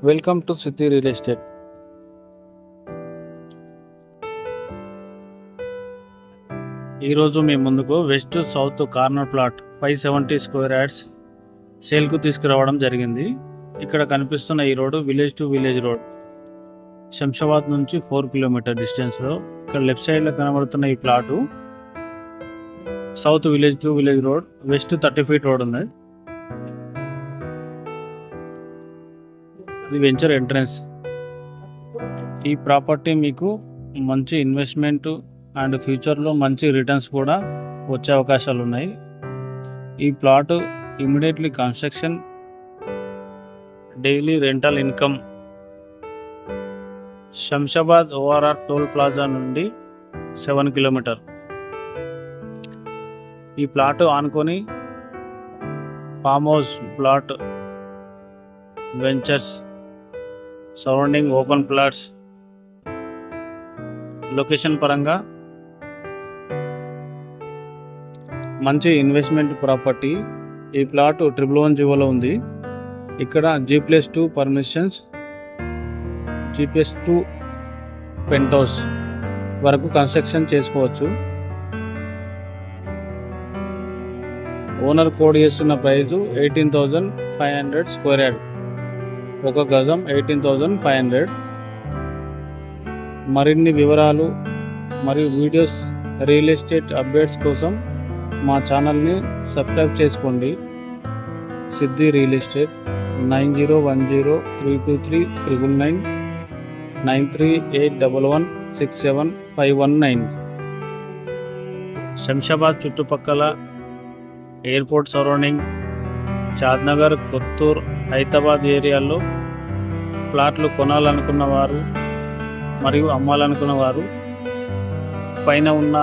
Welcome to Siddhi real estate. ఈరోజు మీ ముందుకు west south corner plot 570 square yards సేల్కు తీసుకురావడం జరిగింది. ఇక్కడ కనిపిస్తున్న ఈ road village to village road, Shamshabad నుంచి 4 కిలోమీటర్ డిస్టెన్స్లో. ఇక్కడ లెఫ్ట్ సైడ్లో కనబడుతున్న ఈ plot south village to village road, west 30 feet road ఉంది. ఇది వెంచర్ ఎంట్రన్స్. ఈ ప్రాపర్టీ మీకు మంచి ఇన్వెస్ట్మెంట్ అండ్ ఫ్యూచర్లో మంచి రిటర్న్స్ కూడా వచ్చే అవకాశాలు ఉన్నాయి. ఈ plot immediately construction, daily rental income, Shamshabad ORR toll plaza నుండి 7 కిలోమీటర్. ఈ ప్లాట్ ఆనుకొని farm house plot, ventures, surrounding open plots. Location పరంగా మంచి ఇన్వెస్ట్మెంట్ ప్రాపర్టీ. ఈ ప్లాట్ 111 జీవోలో ఉంది. ఇక్కడ G+2 permissions, G+2 penthouse వరకు కన్స్ట్రక్షన్ చేసుకోవచ్చు. ఓనర్ కోడ్ చేస్తున్న ప్రైజు 18,500 స్క్వేర్ యార్డ్, ఒక గజం 18,500. మరిన్ని వివరాలు మరియు వీడియోస్, రియల్ ఎస్టేట్ అప్డేట్స్ కోసం మా ఛానల్ని సబ్స్క్రైబ్ చేసుకోండి. సిద్ధి రియల్ ఎస్టేట్ 9010323999 9381167519. శంషాబాద్ చుట్టుపక్కల, ఎయిర్పోర్ట్ సరౌండింగ్, షాద్నగర్, కొత్తూర్, హైదరాబాద్ ఏరియాల్లో ప్లాట్లు కొనాలనుకున్న వారు మరియు అమ్మాలనుకున్న వారు పైన ఉన్న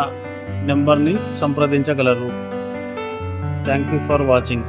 నెంబర్ని సంప్రదించగలరు. Thank you for watching.